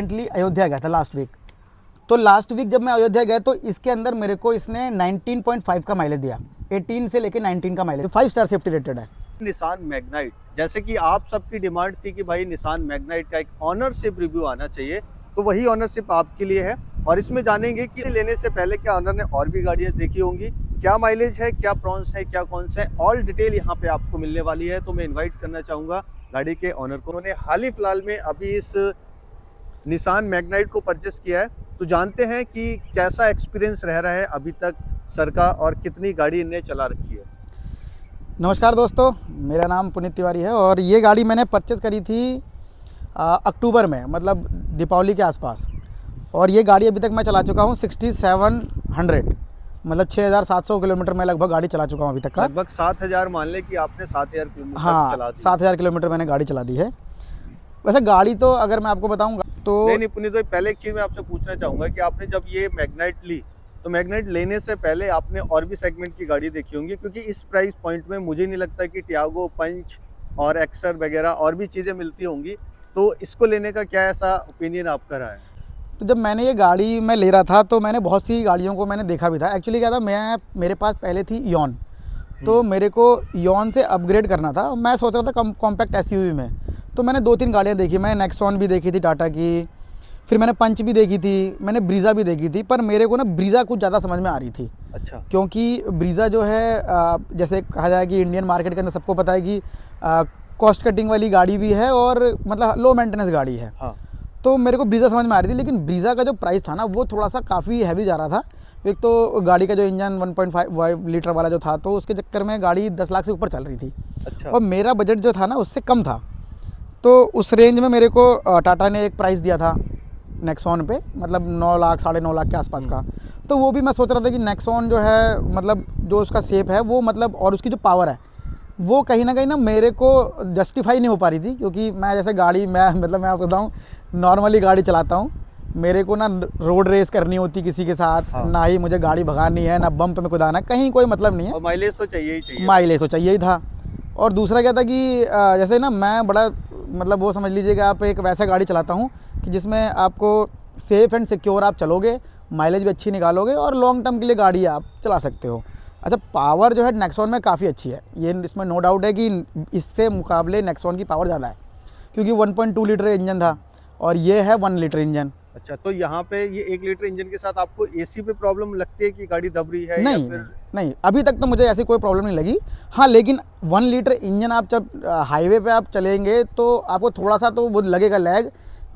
Recently Ayodhya गया था last week. तो लास्ट वीक जब मैं अयोध्या गया तो इसके अंदर मेरे को इसने 19.5 का माइलेज दिया, 18 से लेके 19 का माइलेज, 5 स्टार सेफ्टी रेटेड है। निसान मैग्नाइट, जैसे कि आप सबकी डिमांड थी कि भाई निसान मैग्नाइट का एक ऑनरशिप रिव्यू आना चाहिए, तो वही ऑनरशिप आपके लिए है। और इसमें जानेंगे कि लेने से पहले क्या ऑनर ने और भी गाड़ियां देखी होंगी, क्या माइलेज है, क्या प्रॉन्स है, क्या कौन से, ऑल डिटेल यहाँ पे आपको मिलने वाली है। तो मैं इन्वाइट करना चाहूँगा गाड़ी के ऑनर को। उन्होंने हाल ही फिलहाल में अभी इस निसान मैग्नाइट को परचेस किया है, तो जानते हैं कि कैसा एक्सपीरियंस रह रहा है अभी तक सर का और कितनी गाड़ी इन्हें चला रखी है। नमस्कार दोस्तों, मेरा नाम पुनीत तिवारी है और ये गाड़ी मैंने परचेज़ करी थी अक्टूबर में, मतलब दीपावली के आसपास। और ये गाड़ी अभी तक मैं चला चुका हूँ 6700, मतलब 6700 किलोमीटर मैं लगभग गाड़ी चला चुका हूँ अभी तक का। लगभग 7000 मान ले कि आपने 7000 किलोमीटर हाँ, चला दी। 7000 किलोमीटर मैंने गाड़ी चला दी है। वैसे गाड़ी तो अगर मैं आपको बताऊँगा तो नहीं पुनीत भाई, पहले एक चीज़ मैं आपसे पूछना चाहूँगा कि आपने जब ये मैग्नाइट ली तो मैग्नाइट लेने से पहले आपने और भी सेगमेंट की गाड़ी देखी होंगी, क्योंकि इस प्राइस पॉइंट में मुझे नहीं लगता कि टियागो, पंच और एक्सर वगैरह और भी चीज़ें मिलती होंगी। तो इसको लेने का क्या ऐसा ओपिनियन आपका रहा है? तो जब मैंने ये गाड़ी मैं ले रहा था तो मैंने बहुत सी गाड़ियों को मैंने देखा भी था। एक्चुअली क्या था, मेरे पास पहले थी इयॉन, तो मेरे को इयॉन से अपग्रेड करना था। मैं सोच रहा था कॉम्पैक्ट एसयूवी में। तो मैंने 2-3 गाड़ियाँ देखी, मैं नेक्सॉन भी देखी थी टाटा की, फिर मैंने पंच भी देखी थी, मैंने ब्रीज़ा भी देखी थी। पर मेरे को ना ब्रीज़ा कुछ ज़्यादा समझ में आ रही थी। अच्छा। क्योंकि ब्रीज़ा जो है जैसे कहा जाए कि इंडियन मार्केट के अंदर सबको पता है कि कॉस्ट कटिंग वाली गाड़ी भी है और मतलब लो मेंटेनेंस गाड़ी है। हाँ। तो मेरे को ब्रीज़ा समझ में आ रही थी, लेकिन ब्रीज़ा का जो प्राइस था ना वो थोड़ा सा काफ़ी हैवी जा रहा था। एक तो गाड़ी का जो इंजन 1.5 लीटर वाला जो था, तो उसके चक्कर में गाड़ी 10 लाख से ऊपर चल रही थी। अच्छा। और मेरा बजट जो था ना उससे कम था। तो उस रेंज में मेरे को टाटा ने एक प्राइस दिया था नेक्सॉन पे, मतलब 9 लाख 9.5 लाख के आसपास का। तो वो भी मैं सोच रहा था कि नेक्सॉन जो है, मतलब जो उसका शेप है वो, मतलब और उसकी जो पावर है वो कहीं ना मेरे को जस्टिफाई नहीं हो पा रही थी। क्योंकि मैं जैसे गाड़ी मैं आपको बताऊँ, नॉर्मली गाड़ी चलाता हूँ, मेरे को ना रोड रेस करनी होती किसी के साथ। हाँ। ना ही मुझे गाड़ी भगानी है, ना बम्प में कुदाना, कहीं कोई मतलब नहीं है। और माइलेज तो चाहिए ही चाहिए। माइलेज तो चाहिए ही था। और दूसरा क्या था कि जैसे ना मैं बड़ा, मतलब वो समझ लीजिए कि आप एक वैसा गाड़ी चलाता हूँ कि जिसमें आपको सेफ़ एंड सिक्योर आप चलोगे, माइलेज भी अच्छी निकालोगे और लॉन्ग टर्म के लिए गाड़ी आप चला सकते हो। अच्छा, पावर जो है नेक्सॉन में काफ़ी अच्छी है, ये इसमें नो डाउट है कि इससे मुकाबले नेक्सॉन की पावर ज़्यादा है। क्योंकि 1.2 लीटर इंजन था और ये है 1 लीटर इंजन। अच्छा, तो यहाँ पे ये 1 लीटर इंजन के साथ आपको एसी पे प्रॉब्लम लगती है कि गाड़ी दब रही है? नहीं, या फिर... नहीं, अभी तक तो मुझे ऐसी कोई प्रॉब्लम नहीं लगी। हाँ, लेकिन 1 लीटर इंजन आप जब हाईवे पे आप चलेंगे तो आपको थोड़ा सा तो वो लगेगा लैग।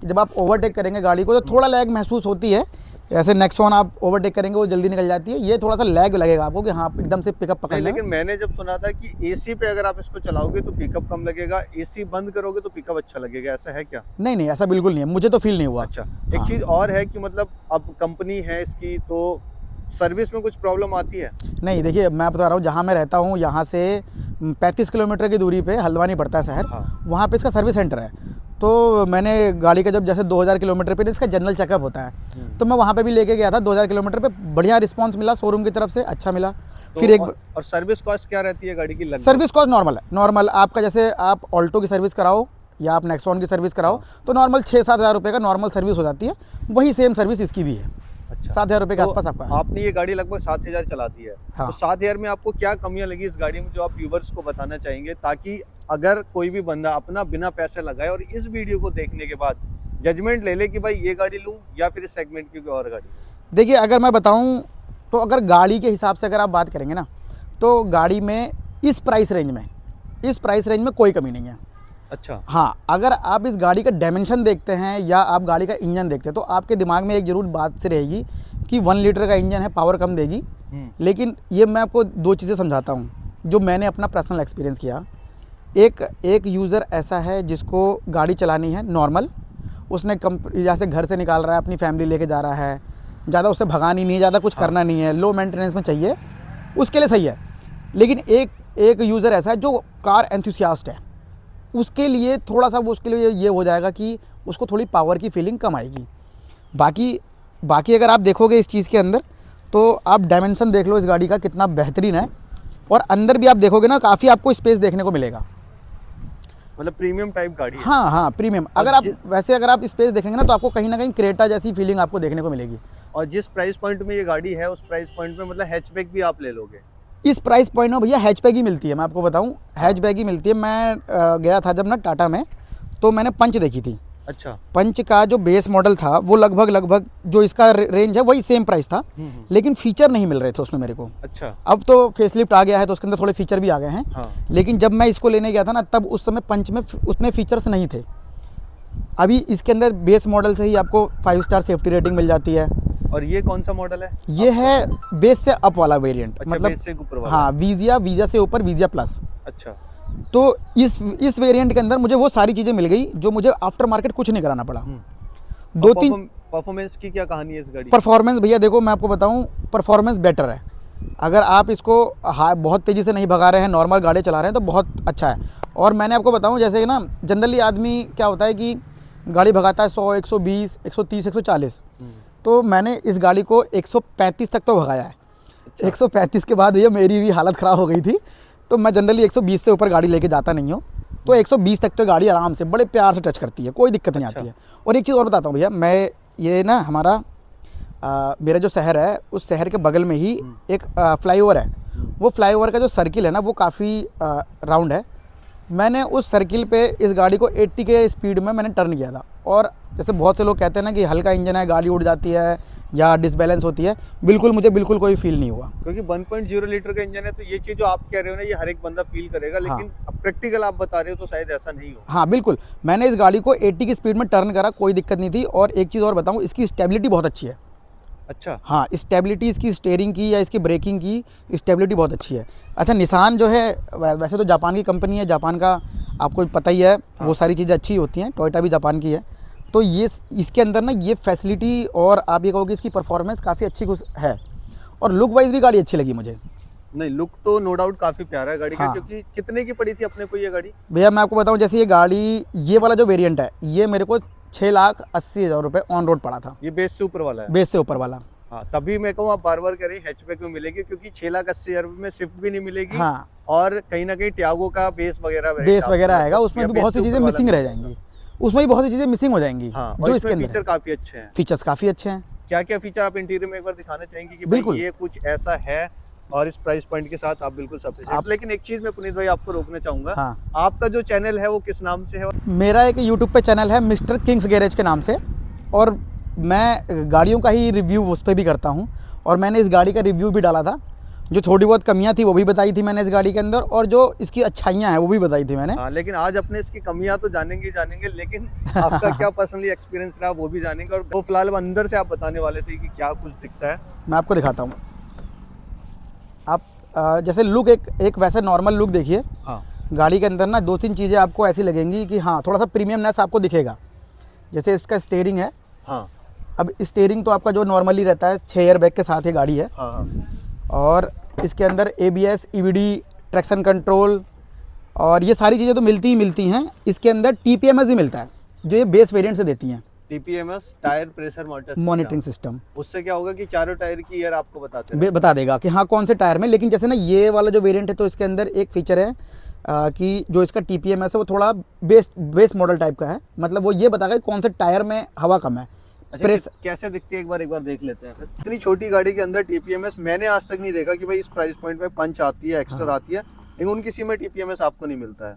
जब आप ओवरटेक करेंगे गाड़ी को तो थोड़ा लैग महसूस होती है। ऐसे नेक्सॉन आप ओवरटेक करेंगे वो जल्दी निकल जाती है, ये थोड़ा सा लैग लगेगा आपको कि हाँ एकदम से पिकअप पकड़ना है। लेकिन मैंने जब सुना था कि एसी पे अगर आप इसको चलाओगे तो पिकअप कम लगेगा, एसी बंद करोगे तो पिकअप अच्छा लगेगा, ऐसा है क्या? नहीं, ऐसा बिल्कुल नहीं है, मुझे तो फील नहीं हुआ। अच्छा, एक चीज़ और है कि मतलब अब कंपनी है इसकी, तो सर्विस में कुछ प्रॉब्लम आती है? नहीं, देखिए मैं बता रहा हूँ, जहाँ मैं रहता हूँ यहाँ से 35 किलोमीटर की दूरी पे हल्द्वानी पड़ता है शहर। हाँ। वहाँ पे इसका सर्विस सेंटर है। तो मैंने गाड़ी का जब जैसे 2000 किलोमीटर पे इसका जनरल चेकअप होता है, तो मैं वहाँ पे भी लेके गया था। 2000 किलोमीटर पे बढ़िया रिस्पांस मिला, शोरूम की तरफ से अच्छा मिला। तो फिर एक और सर्विस कॉस्ट क्या रहती है गाड़ी की लगभग? सर्विस कॉस्ट नॉर्मल है, नॉर्मल आपका जैसे आप ऑल्टो की सर्विस कराओ या आप नेक्सॉन की सर्विस कराओ तो नॉर्मल 6-7 हज़ार रुपये का नॉर्मल सर्विस हो जाती है। वही सेम सर्विस इसकी भी है। अच्छा, 7,000 रुपये के तो आसपास आपका। आपने ये गाड़ी लगभग 7000 चला दी है। हाँ। तो 7000 में आपको क्या कमियां लगी इस गाड़ी में जो आप व्यूवर्स को बताना चाहेंगे, ताकि अगर कोई भी बंदा अपना बिना पैसे लगाए और इस वीडियो को देखने के बाद जजमेंट ले ले कि भाई ये गाड़ी लूं या फिर इस सेगमेंट की कोई और गाड़ी? देखिए, अगर मैं बताऊं तो अगर गाड़ी के हिसाब से अगर आप बात करेंगे ना, तो गाड़ी में इस प्राइस रेंज में कोई कमी नहीं है। अच्छा। हाँ, अगर आप इस गाड़ी का डायमेंशन देखते हैं या आप गाड़ी का इंजन देखते हैं तो आपके दिमाग में एक ज़रूर बात से रहेगी कि 1 लीटर का इंजन है, पावर कम देगी। लेकिन ये मैं आपको 2 चीज़ें समझाता हूँ जो मैंने अपना पर्सनल एक्सपीरियंस किया। एक यूज़र ऐसा है जिसको गाड़ी चलानी है नॉर्मल, उसने जैसे घर से निकाल रहा है, अपनी फैमिली लेके जा रहा है, ज़्यादा उससे भगानी नहीं है, ज़्यादा कुछ करना नहीं है, लो मेंटेनेंस में चाहिए, उसके लिए सही है। लेकिन एक यूज़र ऐसा है जो कार एंथुसियास्ट है, उसके लिए थोड़ा सा उसके लिए ये हो जाएगा कि उसको थोड़ी पावर की फीलिंग कम आएगी। बाकी अगर आप देखोगे इस चीज़ के अंदर तो आप डायमेंशन देख लो इस गाड़ी का कितना बेहतरीन है। और अंदर भी आप देखोगे ना, काफ़ी आपको स्पेस देखने को मिलेगा। मतलब प्रीमियम टाइप गाड़ी है। हाँ हाँ प्रीमियम। अगर आप वैसे अगर आप स्पेस देखेंगे ना तो आपको कहीं ना कहीं क्रेटा जैसी फीलिंग आपको देखने को मिलेगी। और जिस प्राइस पॉइंट में ये गाड़ी है उस प्राइस पॉइंट में मतलब हैचबैक भी आप ले लोगे? इस प्राइस पॉइंट में भैया हैचबैक ही मिलती है, मैं आपको बताऊं, हैचबैक ही मिलती है। मैं गया था जब ना टाटा में, तो मैंने पंच देखी थी। अच्छा। पंच का जो बेस मॉडल था वो लगभग जो इसका रेंज है वही सेम प्राइस था, लेकिन फीचर नहीं मिल रहे थे उसमें मेरे को। अच्छा। अब तो फेसलिफ्ट आ गया है तो उसके अंदर थोड़े फीचर भी आ गए हैं। हाँ। लेकिन जब मैं इसको लेने गया था ना तब उस समय पंच में उतने फीचर्स नहीं थे। अभी इसके अंदर बेस मॉडल से ही आपको 5 स्टार सेफ्टी रेटिंग मिल जाती है। और ये कौन सा मॉडल है? ये है बेस से अप वाला वेरिएंट। अच्छा, मतलब बेस से ऊपर वाला। हाँ, वीजिया से ऊपर वीजिया प्लस। अच्छा। तो इस वेरिएंट के अंदर मुझे वो सारी चीज़ें मिल गई जो मुझे आफ्टर मार्केट कुछ नहीं कराना पड़ा। 2-3 परफॉर्मेंस की क्या कहानी है इस गाड़ी? परफॉर्मेंस भैया देखो मैं आपको बताऊं, परफॉर्मेंस बेटर है। अगर आप इसको बहुत तेज़ी से नहीं भगा रहे हैं, नॉर्मल गाड़ी चला रहे हैं तो बहुत अच्छा है। और मैंने आपको बताऊं जैसे कि ना जनरली आदमी क्या होता है कि गाड़ी भगाता है 100, 120, 130, 140, तो मैंने इस गाड़ी को 135 तक तो भगाया है। अच्छा। 135 के बाद भैया मेरी भी हालत ख़राब हो गई थी, तो मैं जनरली 120 से ऊपर गाड़ी लेके जाता नहीं हूँ। तो 120 तक तो गाड़ी आराम से बड़े प्यार से टच करती है, कोई दिक्कत नहीं आती है। और एक चीज़ और बताता हूँ भैया, मैं ये ना हमारा मेरा जो शहर है उस शहर के बगल में ही एक फ्लाईओवर है। वो फ्लाईओवर का जो सर्किल है ना वो काफ़ी राउंड है। मैंने उस सर्किल पे इस गाड़ी को 80 के स्पीड में मैंने टर्न किया था। और जैसे बहुत से लोग कहते हैं ना कि हल्का इंजन है, गाड़ी उड़ जाती है या डिसबैलेंस होती है, मुझे बिल्कुल कोई फील नहीं हुआ। क्योंकि 1.0 लीटर का इंजन है तो ये चीज जो आप कह रहे हो ना ये हर एक बंदा फील करेगा, लेकिन अब प्रैक्टिकल आप बता रहे हो तो शायद ऐसा नहीं हो। हाँ बिल्कुल, मैंने इस गाड़ी को 80 की स्पीड में टर्न करा, कोई दिक्कत नहीं थी। और एक चीज़ और बताऊँ, इसकी स्टेबिलिटी बहुत अच्छी है। अच्छा। हाँ, स्टेबिलिटी इसकी स्टीयरिंग की या इसकी ब्रेकिंग की स्टेबिलिटी बहुत अच्छी है। अच्छा, निसान जो है वैसे तो जापान की कंपनी है, जापान का आपको पता ही है। हाँ। वो सारी चीज़ें अच्छी होती हैं, टोयोटा भी जापान की है। तो ये इसके अंदर ना ये फैसिलिटी और आप ये कहोगे इसकी परफॉर्मेंस काफ़ी अच्छी है। और लुक वाइज भी गाड़ी अच्छी लगी मुझे। नहीं, लुक तो नो डाउट काफ़ी प्यारा है गाड़ी का। हाँ। क्योंकि कितने की पड़ी थी अपने को ये गाड़ी? भैया मैं आपको बताऊं, जैसे ये गाड़ी, ये वाला जो वेरिएंट है ये मेरे को 6,80,000 रुपये ऑन रोड पड़ा था। ये बेस से ऊपर वाला है? बेस से ऊपर वाला। हाँ, तभी मैं कहूँ आप बार बार कह रही हैचबैक में मिलेगी, क्योंकि 6,80,000 में स्विफ्ट भी नहीं मिलेगी। हाँ। और कहीं ना कहीं टियागो का बेस वगैरह आएगा, उसमें भी बहुत सी चीज़ें मिसिंग रह जाएंगी, उसमें भी बहुत सी चीज़ें मिसिंग हो जाएंगी। हाँ, जो इसके अंदर फीचर काफ़ी अच्छे हैं। फीचर्स काफ़ी अच्छे हैं। क्या क्या फीचर आप इंटीरियर में एक बार दिखाना चाहेंगे कि बिल्कुल, ये कुछ ऐसा है और इस प्राइस पॉइंट के साथ आप बिल्कुल सफिशिएंट। लेकिन एक चीज मैं पुनीत भाई आपको रोकना चाहूंगा। हाँ। आपका जो चैनल है वो किस नाम से है? मेरा एक यूट्यूब पे चैनल है मिस्टर किंग्स गैरेज के नाम से, और मैं गाड़ियों का ही रिव्यू उस पर भी करता हूँ। और मैंने इस गाड़ी का रिव्यू भी डाला था, जो थोड़ी बहुत कमियां थी वो भी बताई थी मैंने इस गाड़ी के अंदर, और जो इसकी अच्छाइयाँ हैं वो भी बताई थी मैंने। हाँ, लेकिन आज अपने इसकी कमियां तो जानेंगे, लेकिन आपका क्या पर्सनली एक्सपीरियंस रहा वो भी जानेंगे। और वो फिलहाल अंदर से आप बताने वाले थे कि क्या कुछ दिखता है। मैं आपको दिखाता हूँ। आप जैसे लुक एक वैसे नॉर्मल लुक देखिए। हाँ। गाड़ी के अंदर ना 2-3 चीज़ें आपको ऐसी लगेंगी कि हाँ थोड़ा सा प्रीमियमनेस आपको दिखेगा। जैसे इसका स्टीयरिंग है। हाँ। अब स्टीयरिंग तो आपका जो नॉर्मली रहता है 6 एयर बैग के साथ ये गाड़ी है। हाँ। और इसके अंदर ABS, EBD, ट्रैक्शन कंट्रोल और ये सारी चीज़ें तो मिलती ही मिलती हैं। इसके अंदर TPMS भी मिलता है, जो ये बेस वेरिएंट से देती हैं। TPMS tyre pressure monitoring system. उससे क्या होगा कि चारों टायर की ईयर आपको बता देगा कि हाँ कौन से टायर में। लेकिन जैसे ना ये वाला जो वेरिएंट है तो इसके अंदर एक फीचर है कि जो इसका TPMS है वो थोड़ा बेस मॉडल टाइप का है। मतलब वो ये बताएगा कौन से टायर में हवा कम है। अच्छा, कैसे दिखती है एक बार देख लेते हैं। इतनी छोटी गाड़ी के अंदर TPMS मैंने आज तक नहीं देखा कि भाई इस प्राइस पॉइंट में पंच आती है, एक्स्ट्रा हाँ। आती है, लेकिन उन किसी में TPMS आपको नहीं मिलता है।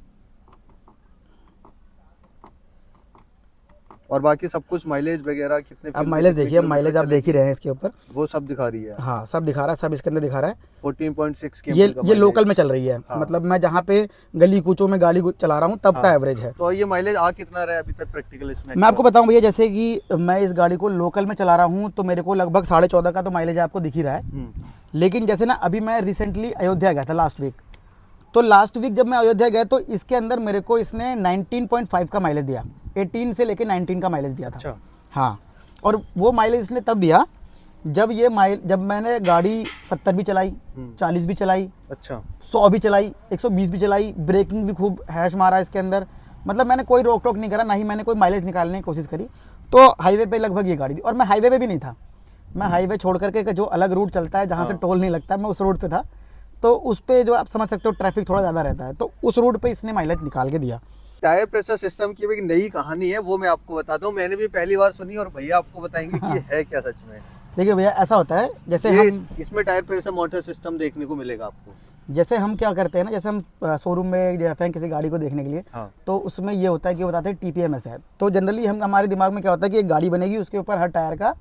और बाकी सब कुछ माइलेज वगैरह कितने? अब माइलेज देखिए, माइलेज आप देख ही रहे हैं इसके ऊपर, वो सब दिखा रही है। हाँ सब दिखा रहा है, सब इसके अंदर दिखा रहा है। 14.6 की ये लोकल में चल रही है। हाँ। मतलब मैं जहाँ पे गली कूचों में गाड़ी चला रहा हूँ तब का एवरेज है। तो ये माइलेज आ कितना रहा है अभी तक प्रैक्टिकल इसमें? मैं आपको बताऊं भैया, जैसे कि मैं इस गाड़ी को लोकल में चला रहा हूँ तो मेरे को लगभग 14.5 का तो माइलेज आपको दिख ही रहा है। लेकिन जैसे ना अभी मैं रिसेंटली अयोध्या गया था लास्ट वीक, तो लास्ट वीक जब मैं अयोध्या गया तो इसके अंदर मेरे को इसने 19.5 का माइलेज दिया। 18 से लेके 19 का माइलेज दिया था। अच्छा। हाँ, और वो माइलेज इसने तब दिया जब मैंने गाड़ी 70 भी चलाई, 40 भी चलाई, अच्छा 100 भी चलाई, 120 भी चलाई, ब्रेकिंग भी खूब हैश मारा इसके अंदर। मतलब मैंने कोई रोक टोक नहीं करा, ना ही मैंने कोई माइलेज निकालने की कोशिश करी। तो हाईवे पे लगभग ये गाड़ी थी, और मैं हाईवे पे भी नहीं था। मैं हाईवे छोड़ करके जो अलग रूट चलता है जहाँ से टोल नहीं लगता, मैं उस रूट पे था। तो उस पर जो आप समझ सकते हो ट्रैफिक थोड़ा ज़्यादा रहता है, तो उस रूट पे इसने माइलेज निकाल के दिया। टायर प्रेशर सिस्टम की एक नई कहानी है, वो मैं आपको बताता हूँ। मैंने भी पहली बार सुनी और भैया आपको बताएंगे कि ये है क्या सच में। देखिए भैया ऐसा होता है, जैसे ये हम इसमें टायर प्रेशर मोटर सिस्टम देखने को मिलेगा आपको। जैसे हम क्या करते हैं ना, जैसे हम शोरूम में जाते हैं किसी गाड़ी को देखने के लिए, हाँ। तो उसमें ये होता है कि बताते हैं TPMS है। तो जनरली हम हमारे दिमाग में क्या होता है कि एक गाड़ी बनेगी, उसके ऊपर हर टायर का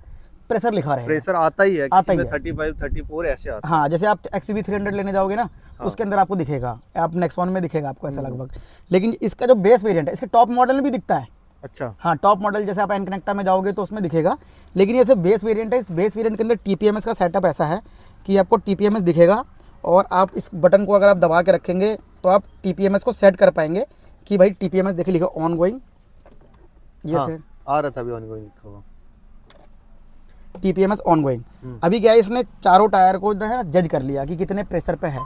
प्रेशर लिखा रहेगा। प्रेशर आता ही है, आता किसी ही में है। 35 34 ऐसे आता है। हाँ, जैसे आप XUV 300 लेने जाओगे ना, हाँ। उसके अंदर आपको दिखेगा, आप नेक्सॉन में दिखेगा आपको ऐसा लगभग। लेकिन इसका जो बेस वेरिएंट है, इसके टॉप मॉडल में भी दिखता है। अच्छा। हाँ, टॉप मॉडल जैसे आप एनकनेक्टा में जाओगे तो उसमें दिखेगा, लेकिन ये सिर्फ बेस वेरिएंट है। इस बेस वेरिएंट के अंदर TPMS का सेटअप ऐसा है कि आपको TPMS दिखेगा, और आप इस बटन को अगर आप दबा के रखेंगे तो आप TPMS को सेट कर पाएंगे कि भाई TPMS देखिए लिखा ऑन गोइंग, ये हाँ, से आ रहा था अभी ऑन गोइंग लिखा हुआ। TPMS on going. अभी क्या है, इसने चारों टायर को जो है जज कर लिया कि कितने प्रेशर पे है।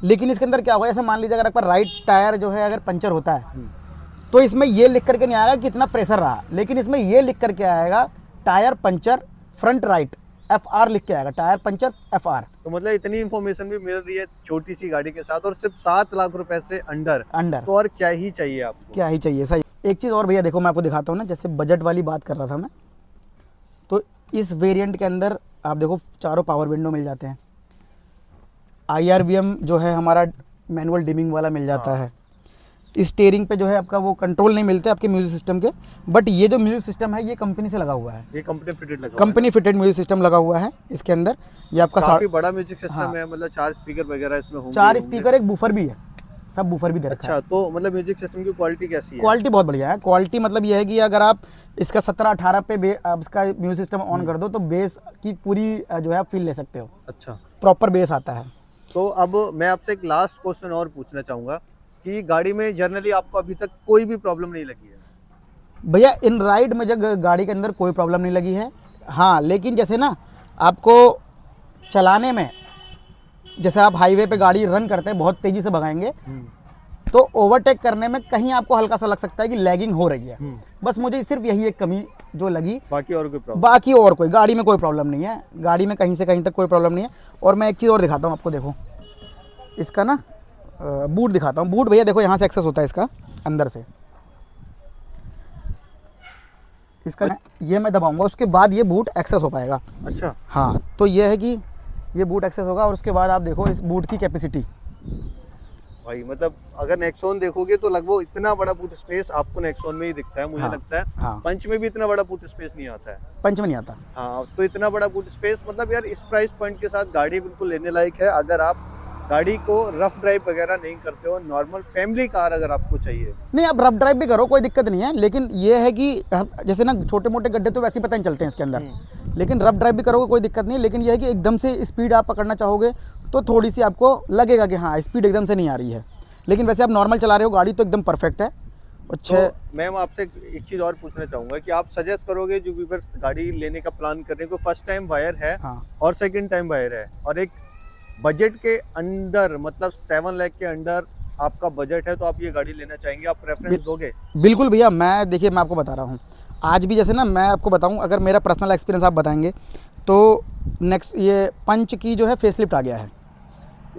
लेकिन इसके अंदर क्या होगा, जैसे मान लीजिए अगर आपका राइट टायर जो है अगर पंचर होता है, तो इसमें ये लिख करके नहीं आएगा कितना प्रेशर रहा, लेकिन इसमें ये लिख करके आएगा tyre puncture front right, FR लिख के आएगा, टायर पंचर FR। तो मतलब इतनी इन्फॉर्मेशन भी मिल रही है छोटी सी गाड़ी के साथ, और सिर्फ 7 लाख रुपए से अंडर। तो और क्या ही चाहिए आपको। क्या ही चाहिए। सही। एक चीज़ और भैया देखो, मैं आपको दिखाता हूँ ना, जैसे बजट वाली बात कर रहा था मैं, तो इस वेरिएंट के अंदर आप देखो चारों पावर विंडो मिल जाते हैं, IRVM जो है हमारा मैनुअल डिमिंग वाला मिल जाता है। स्टीयरिंग पे जो है आपका वो कंट्रोल नहीं मिलते आपके म्यूजिक सिस्टम के, बट ये जो म्यूजिक सिस्टम है ये कंपनी से लगा हुआ है, ये कंपनी फिटेड लगा हुआ है। कंपनी फिटेड म्यूजिक सिस्टम लगा हुआ है इसके अंदर। ये आपका काफी बड़ा म्यूजिक सिस्टम हाँ। है, मतलब 4 स्पीकर वगैरह इसमें होंगे। 4 स्पीकर, एक बूफर भी है, सब बूफर भी दे रखा है। अच्छा, तो मतलब म्यूजिक सिस्टम की क्वालिटी कैसी है? क्वालिटी बहुत बढ़िया है। क्वालिटी मतलब ये है कि अगर आप इसका 17-18 पे आप इसका म्यूजिक सिस्टम ऑन कर दो तो बेस की पूरी जो है आप फील ले सकते हो। अच्छा, प्रॉपर बेस आता है। तो अब मैं आपसे एक लास्ट क्वेश्चन और पूछना चाहूंगा कि गाड़ी में जनरली आपको अभी तक कोई भी प्रॉब्लम नहीं लगी है? भैया इन राइड मुझे गाड़ी के अंदर कोई प्रॉब्लम नहीं लगी है। हाँ, लेकिन जैसे ना आपको चलाने में, जैसे आप हाईवे पे गाड़ी रन करते हैं, बहुत तेज़ी से भगाएंगे, तो ओवरटेक करने में कहीं आपको हल्का सा लग सकता है कि लैगिंग हो रही है। बस मुझे सिर्फ यही एक कमी जो लगी, बाकी और कोई प्रॉब्लम? बाकी और कोई गाड़ी में कोई प्रॉब्लम नहीं है। गाड़ी में कहीं से कहीं तक कोई प्रॉब्लम नहीं है। और मैं एक चीज़ और दिखाता हूँ आपको, देखो इसका ना बूट दिखाता हूँ। बूट भैया देखो यहाँ से एक्सेस होता है इसका अंदर से, इसका ये मैं दबाऊंगा उसके बाद ये बूट एक्सेस हो पाएगा। अच्छा। हाँ, तो ये है कि ये बूट एक्सेस होगा, और उसके बाद आप देखो इस बूट की कैपेसिटी। भाई मतलब अगर नेक्सॉन देखोगे तो लगभग इतना बड़ा बूट स्पेस आपको नेक्सॉन में ही दिखता है, मुझे हाँ, लगता है। हाँ। पंच में भी इतना बड़ा बूट स्पेस नहीं आता है। पंच में नहीं आता। हाँ, तो इतना बड़ा बूट स्पेस, मतलब यार इस प्राइस पॉइंट के साथ गाड़ी बिल्कुल लेने लायक है। अगर आप गाड़ी को रफ ड्राइव वगैरह नहीं करते हो, नॉर्मल फैमिली कार अगर आपको चाहिए, नहीं आप रफ ड्राइव भी करो, कोई दिक्कत नहीं है। लेकिन ये है कि जैसे ना छोटे मोटे गड्ढे तो वैसे ही पता नहीं चलते हैं इसके अंदर, लेकिन रफ ड्राइव भी करोगे कोई दिक्कत नहीं है। लेकिन ये है कि एकदम से स्पीड आप पकड़ना चाहोगे तो थोड़ी सी आपको लगेगा कि हाँ स्पीड एकदम से नहीं आ रही है, लेकिन वैसे आप नॉर्मल चला रहे हो गाड़ी तो एकदम परफेक्ट है। अच्छा, तो मैं आपसे एक चीज़ और पूछना चाहूँगा कि आप सजेस्ट करोगे जो व्यूअर्स गाड़ी लेने का प्लान कर रहे हैं, को फर्स्ट टाइम बायर है हाँ। और सेकंड टाइम बायर है, और एक बजट के अंडर, मतलब 7 लाख के अंडर आपका बजट है, तो आप ये गाड़ी लेना चाहेंगे, आप प्रेफरेंस दोगे? बिल्कुल भैया, मैं देखिए मैं आपको बता रहा हूँ, आज भी जैसे ना मैं आपको बताऊँ, अगर मेरा पर्सनल एक्सपीरियंस आप बताएंगे तो नेक्स्ट ये पंच की जो है फेसलिफ्ट आ गया है,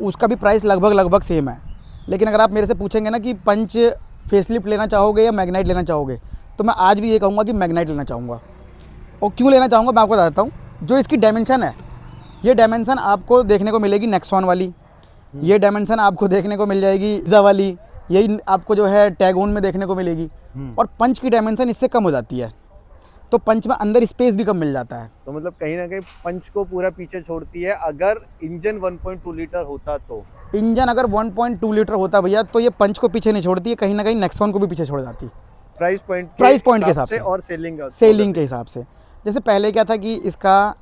उसका भी प्राइस लगभग सेम है। लेकिन अगर आप मेरे से पूछेंगे ना कि पंच फेसलिफ्ट लेना चाहोगे या मैग्नाइट लेना चाहोगे, तो मैं आज भी ये कहूँगा कि मैग्नाइट लेना चाहूँगा। और क्यों लेना चाहूँगा मैं आपको बताता हूँ। जो इसकी डायमेंशन है, ये डायमेंशन आपको देखने को मिलेगी नेक्सॉन वाली, ये डायमेंशन आपको देखने को मिल जाएगी इज़ा वाली, यही आपको जो है टैगोन में देखने को मिलेगी। और पंच की डायमेंशन इससे कम हो जाती है, तो पंच में अंदर स्पेस भी कम मिल जाता है। तो मतलब कहीं ना कहीं पंच को पूरा पीछे छोड़ती है। अगर इंजन 1.2 लीटर होता तो, इंजन अगर 1.2 लीटर होता भैया तो ये पंच को पीछे नहीं छोड़ती है, कहीं ना कहीं नेक्सॉन को भी पीछे छोड़ जाती है प्राइस पॉइंट के हिसाब से और सेलिंग के हिसाब से। जैसे पहले क्या था कि इसका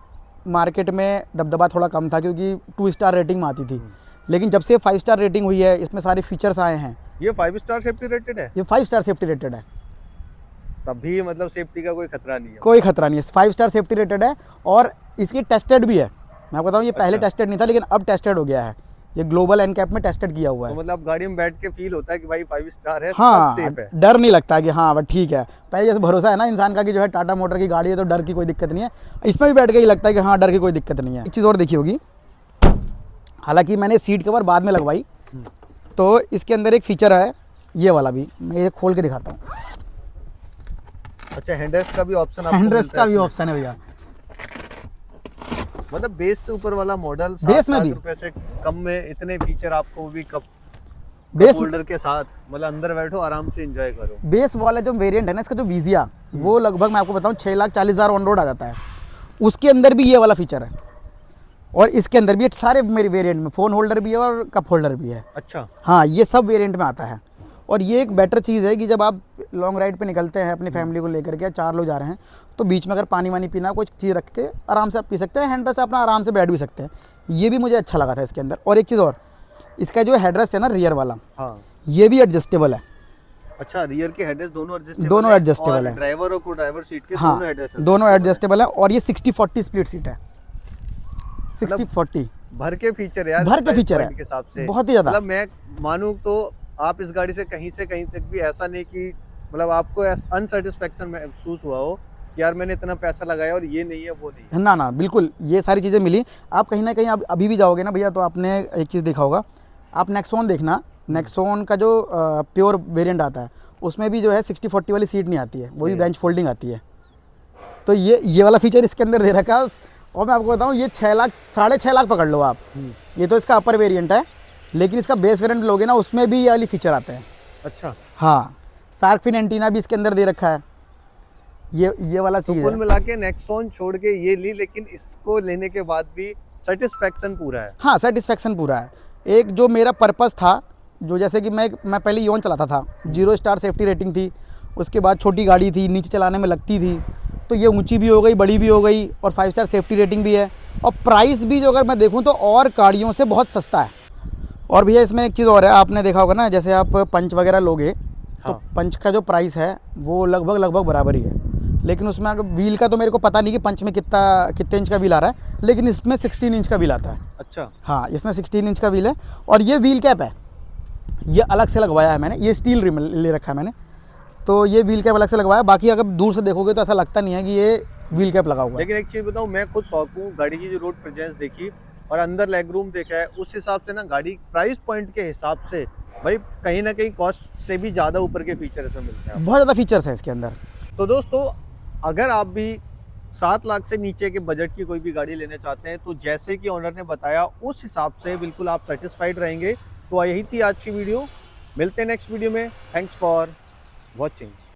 मार्केट में दबदबा थोड़ा कम था क्योंकि 2 स्टार रेटिंग में आती थी, लेकिन जब से 5 स्टार रेटिंग हुई है, इसमें सारे फीचर्स आए हैं। ये 5 स्टार सेफ्टी रेटेड है? ये 5 स्टार सेफ्टी रेटेड है, तभी मतलब सेफ्टी का कोई खतरा नहीं है? कोई खतरा नहीं है, 5 स्टार सेफ्टी रेटेड है। और इसकी टेस्टेड भी है, मैं बताऊँ ये पहले टेस्टेड नहीं था लेकिन अब टेस्टेड हो गया है, ये ग्लोबल एनकैप में टेस्टेड किया हुआ है। तो मतलब गाड़ी में बैठ के फील होता है कि भाई 5 स्टार है, हाँ, सब सेफ है, डर नहीं लगता कि हाँ बस ठीक है। पहले जैसे भरोसा है ना इंसान का कि जो है टाटा मोटर की गाड़ी है तो डर की कोई दिक्कत नहीं है, इसमें भी बैठ के ही लगता है कि हाँ डर की कोई दिक्कत नहीं है। एक चीज़ और देखी होगी, हालांकि मैंने सीट कवर बाद में लगवाई, तो इसके अंदर एक फीचर है ये वाला भी मैं ये खोल के दिखाता हूँ। अच्छा, हैंडरेस्ट का भी ऑप्शन आपको हैंडरेस्ट मिलता का है भी इसमें? ऑप्शन है भैया। मतलब बेस से ऊपर वाला मॉडल बेस में भी रुपए से कम में इतने फीचर आपको, भी कप बेस होल्डर के साथ, मतलब अंदर बैठो आराम से एंजॉय करो। बेस वाला जो वेरिएंट है ना इसका, जो वीजिया, वो लगभग मैं आपको बताऊं 6,40,000 ऑन रोड आ जाता है। उसके अंदर भी ये वाला फीचर है, और इसके अंदर भी सारे मेरे वेरिएंट में फ़ोन होल्डर भी है और कप होल्डर भी है। अच्छा, हाँ, ये सब वेरिएंट में आता है। और ये एक बेटर चीज़ है कि जब आप लॉन्ग राइड पे निकलते हैं अपनी फैमिली को लेकर के, 4 लोग जा रहे हैं, तो बीच में अगर पानी वानी पीना, कुछ चीज़ रख के आराम से आप पी सकते हैं, हैंडरेस्ट से अपना आराम से बैठ भी सकते हैं। ये भी मुझे अच्छा लगा था इसके अंदर। और एक चीज़ और, इसका जो हेडरेस्ट है ना रियर वाला, हाँ, ये भी एडजस्टेबल है। अच्छा, रियर के हेडरेस्ट दोनों एडजस्टेबल दोनों adjustable है। ड्राइवर और को ड्राइवर सीट के हाँ, दोनों एडजस्ट दोनों एडजस्टेबल है। और ये 60-40 स्प्लिट सीट है, 60-40 भर के फीचर यार, भर के price फीचर point है के हिसाब से बहुत ही ज़्यादा। मतलब मैं मानूं तो आप इस गाड़ी से कहीं तक भी ऐसा नहीं कि मतलब आपको अनसेटिस्फैक्शन महसूस हुआ हो कि यार मैंने इतना पैसा लगाया और ये नहीं है वो नहीं है। ना बिल्कुल, ये सारी चीज़ें मिली। आप कहीं ना कहीं आप अभी भी जाओगे ना भैया, तो आपने एक चीज़ देखा होगा, आप नेक्सॉन देखना, नेक्सॉन का जो प्योर वेरिएंट आता है उसमें भी जो है 60-40 वाली सीट नहीं आती है, वही बेंच फोल्डिंग आती है। तो ये वाला फीचर इसके अंदर दे रखा है। और मैं आपको बताऊँ, ये 6 लाख 6.5 लाख पकड़ लो आप। ये तो इसका अपर वेरिएंट है, लेकिन इसका बेस वेरिएंट लोगे ना, उसमें भी ये वाली फीचर आते हैं। अच्छा, हाँ, शार्क फिन एंटीना भी इसके अंदर दे रखा है। ये वाला तो चीज़ कुल है। मिला के नेक्सॉन छोड़ के ये ली, लेकिन इसको लेने के बाद भी सेटिस्फैक्शन पूरा है। हाँ, सेटिस्फेक्शन पूरा है। एक जो मेरा पर्पस था, जो जैसे कि मैं पहले योन चलाता था, 0 स्टार सेफ्टी रेटिंग थी, उसके बाद छोटी गाड़ी थी, नीचे चलाने में लगती थी, तो ये ऊंची भी हो गई, बड़ी भी हो गई, और 5 स्टार सेफ्टी रेटिंग भी है, और प्राइस भी जो अगर मैं देखूं तो और गाड़ियों से बहुत सस्ता है। और भैया इसमें एक चीज़ और है, आपने देखा होगा ना, जैसे आप पंच वगैरह लोगे तो हाँ। पंच का जो प्राइस है वो लगभग बराबर ही है, लेकिन उसमें अगर व्हील का तो मेरे को पता नहीं कि पंच में कितने इंच का व्हील आ रहा है, लेकिन इसमें 16 इंच का व्हील आता है। अच्छा, हाँ, इसमें 16 इंच का व्हील है। और ये व्हील कैप है, ये अलग से लगवाया है मैंने, ये स्टील रिम ले रखा है मैंने, तो ये व्हील कैप अलग से लगवाया। बाकी अगर दूर से देखोगे तो ऐसा लगता नहीं है कि ये व्हील कैप लगा हुआ है। लेकिन एक चीज बताऊं, मैं खुद शौक हूँ, गाड़ी की जो रोड प्रेजेंस देखी और अंदर लेग रूम देखा है, उस हिसाब से ना गाड़ी प्राइस पॉइंट के हिसाब से भाई कहीं ना कहीं कॉस्ट से भी ज़्यादा ऊपर के फीचर इसमें मिलते हैं। बहुत ज़्यादा फीचर्स हैं इसके अंदर। तो दोस्तों, अगर आप भी 7 लाख से नीचे के बजट की कोई भी गाड़ी लेना चाहते हैं, तो जैसे कि ऑनर ने बताया उस हिसाब से बिल्कुल आप सेटिस्फाइड रहेंगे। तो यही थी आज की वीडियो, मिलते हैं नेक्स्ट वीडियो में। Thanks for watching.